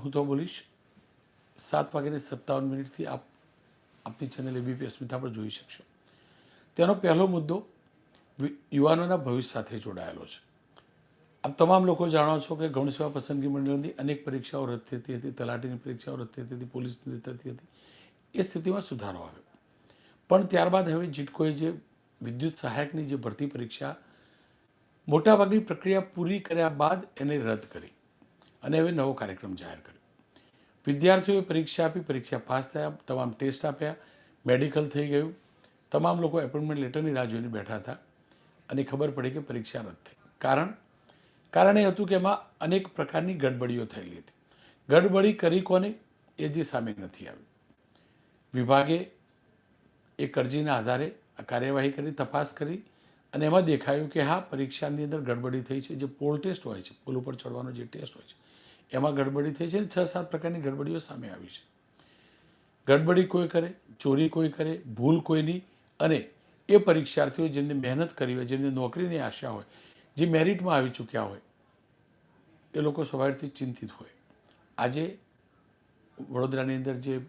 હું તો બોલીશ 7:57 આપ આપની ચેનલ એબીપી અસ્મિતા પર જોઈ શકશો. તેનો પહેલો મુદ્દો યુવાનોના ભવિષ્ય સાથે જોડાયેલો છે. આપ તમામ લોકો જાણો છો કે ગૌણ સેવા પસંદગી મંડળની અનેક પરીક્ષાઓ રદ થતી હતી, તલાટીની પરીક્ષાઓ રદ થતી હતી, પોલીસની રદ થતી હતી. એ સ્થિતિમાં સુધારો આવ્યો. પણ ત્યારબાદ હવે જીટકોએ જે વિદ્યુત સહાયકની જે ભરતી પરીક્ષા મોટાભાગની પ્રક્રિયા પૂરી કર્યા બાદ એને રદ કરી અને હવે નવો કાર્યક્રમ જાહેર કર્યો. વિદ્યાર્થીઓએ પરીક્ષા આપી, પરીક્ષા પાસ થયા, તમામ ટેસ્ટ આપ્યા, મેડિકલ થઈ ગયું. તમામ લોકો એપોઇન્ટમેન્ટ લેટરની રાહ જોઈને બેઠા હતા અને ખબર પડી કે પરીક્ષા રદ થઈ. કારણ એ હતું કે એમાં અનેક પ્રકારની ગડબડીઓ થયેલી હતી. ગડબડી કરી કોને એ જે સામે નથી આવ્યું. વિભાગે એક અરજીના આધારે આ કાર્યવાહી કરી, તપાસ કરી અને એમાં દેખાયું કે હા, પરીક્ષાની અંદર ગડબડી થઈ છે. જે પોલ ટેસ્ટ હોય છે, પોલ ઉપર ચડવાનો જે ટેસ્ટ હોય છે, એમાં ગડબડી થઈ છે અને 6-7 પ્રકારની ગડબડીઓ સામે આવી છે. ગડબડી કોઈ કરે, ચોરી કોઈ કરે, ભૂલ કોઈની, અને એ પરીક્ષાર્થીઓ જેમને મહેનત કરી હોય, જેમને નોકરીની આશા હોય, જે મેરિટમાં આવી ચૂક્યા હોય, એ લોકો સ્વાભાવિકથી ચિંતિત હોય. આજે વડોદરાની અંદર જે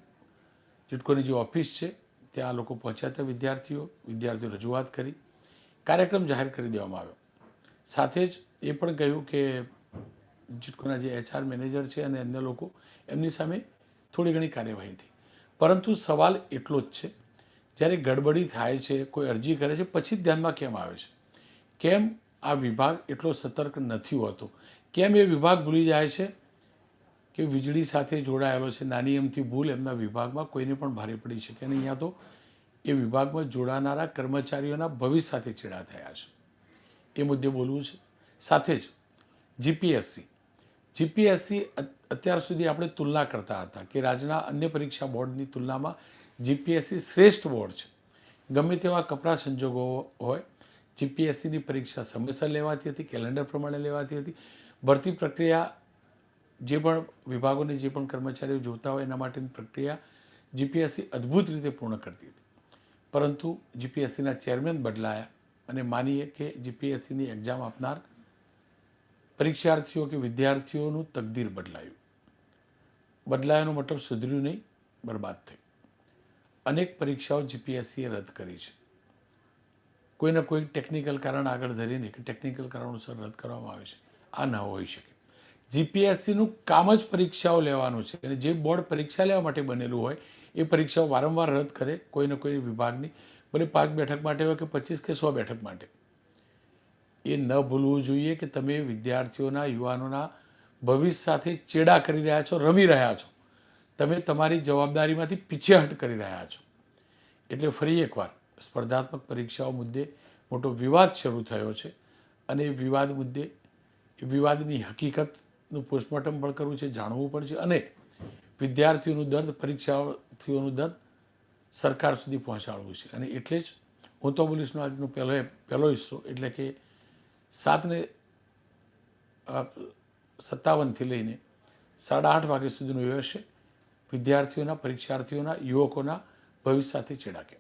જીટકોની જે ઓફિસ છે ત્યાં લોકો પહોંચ્યા હતા. વિદ્યાર્થીઓ રજૂઆત કરી, કાર્યક્રમ જાહેર કરી દેવામાં આવ્યો. સાથે જ એ પણ કહ્યું કે જીટકોના જે HR મેનેજર છે અને અન્ય લોકો, એમની સામે થોડી ઘણી કાર્યવાહી થઈ. પરંતુ સવાલ એટલો જ છે, જ્યારે ગડબડી થાય છે, કોઈ અરજી કરે છે, પછી જ ધ્યાનમાં કેમ આવે છે? કેમ આ વિભાગ એટલો સતર્ક નથી હોતો? કેમ એ વિભાગ ભૂલી જાય છે કે વીજળી સાથે જોડાયેલો છે? નાની એમથી ભૂલ એમના વિભાગમાં કોઈને પણ ભારે પડી શકે. અને અહીંયા તો એ વિભાગમાં જોડાનારા કર્મચારીઓના ભવિષ્ય સાથે ચેડા થયા છે. એ મુદ્દે બોલવું છે. સાથે જ જીપીએસસી અત્યાર સુધી આપણે તુલના કરતા હતા કે રાજ્યના અન્ય પરીક્ષા બોર્ડની તુલનામાં જીપીએસસી શ્રેષ્ઠ બોર્ડ છે. ગમે તેવા કપરા સંજોગો હોય, જીપીએસસીની પરીક્ષા સમયસર લેવાતી હતી, કેલેન્ડર પ્રમાણે લેવાતી હતી. ભરતી પ્રક્રિયા જે પણ વિભાગોને જે પણ કર્મચારીઓ જોતા હોય એના માટેની પ્રક્રિયા જીપીએસસી અદ્ભુત રીતે પૂર્ણ કરતી હતી. પરંતુ જીપીએસસીના ચેરમેન બદલાયા અને માનીએ કે જીપીએસસીની એક્ઝામ આપનાર પરીક્ષાર્થીઓ કે વિદ્યાર્થીઓનું તકદીર બદલાયું. બદલાયાનો મતલબ સુધર્યું નહીં, બરબાદ થઈ. અનેક પરીક્ષાઓ જીપીએસસીએ રદ કરી છે. કોઈને કોઈ ટેકનિકલ કારણ આગળ ધરીને કે ટેકનિકલ કારણોસર રદ કરવામાં આવે છે. આ ન હોઈ શકે. જીપીએસસીનું કામ જ પરીક્ષાઓ લેવાનું છે અને જે બોર્ડ પરીક્ષા લેવા માટે બનેલું હોય એ પરીક્ષાઓ વારંવાર રદ કરે કોઈને કોઈ વિભાગની, ભલે 5 બેઠક માટે હોય કે 25 કે 100 બેઠક માટે. એ ન ભૂલવું જોઈએ કે તમે વિદ્યાર્થીઓના, યુવાનોના ભવિષ્ય સાથે ચેડા કરી રહ્યા છો, રમી રહ્યા છો. તમે તમારી જવાબદારીમાંથી પીછેહટ કરી રહ્યા છો. એટલે ફરી એકવાર સ્પર્ધાત્મક પરીક્ષાઓ મુદ્દે મોટો વિવાદ શરૂ થયો છે અને એ વિવાદ મુદ્દે વિવાદની હકીકતનું પોસ્ટમોર્ટમ પણ કરવું છે, જાણવું પણ છે અને વિદ્યાર્થીઓનું દર્દ, પરીક્ષાર્થીઓનું દર્દ સરકાર સુધી પહોંચાડવું છે. અને એટલે જ હું તો બોલીશનો આજનો પહેલો હિસ્સો એટલે કે 7:57 લઈને 8:30 વાગ્યા સુધીનો એ હશે. વિદ્યાર્થીઓના, પરીક્ષાર્થીઓના, યુવકોના ભવિષ્ય સાથે ચેડા કેમ.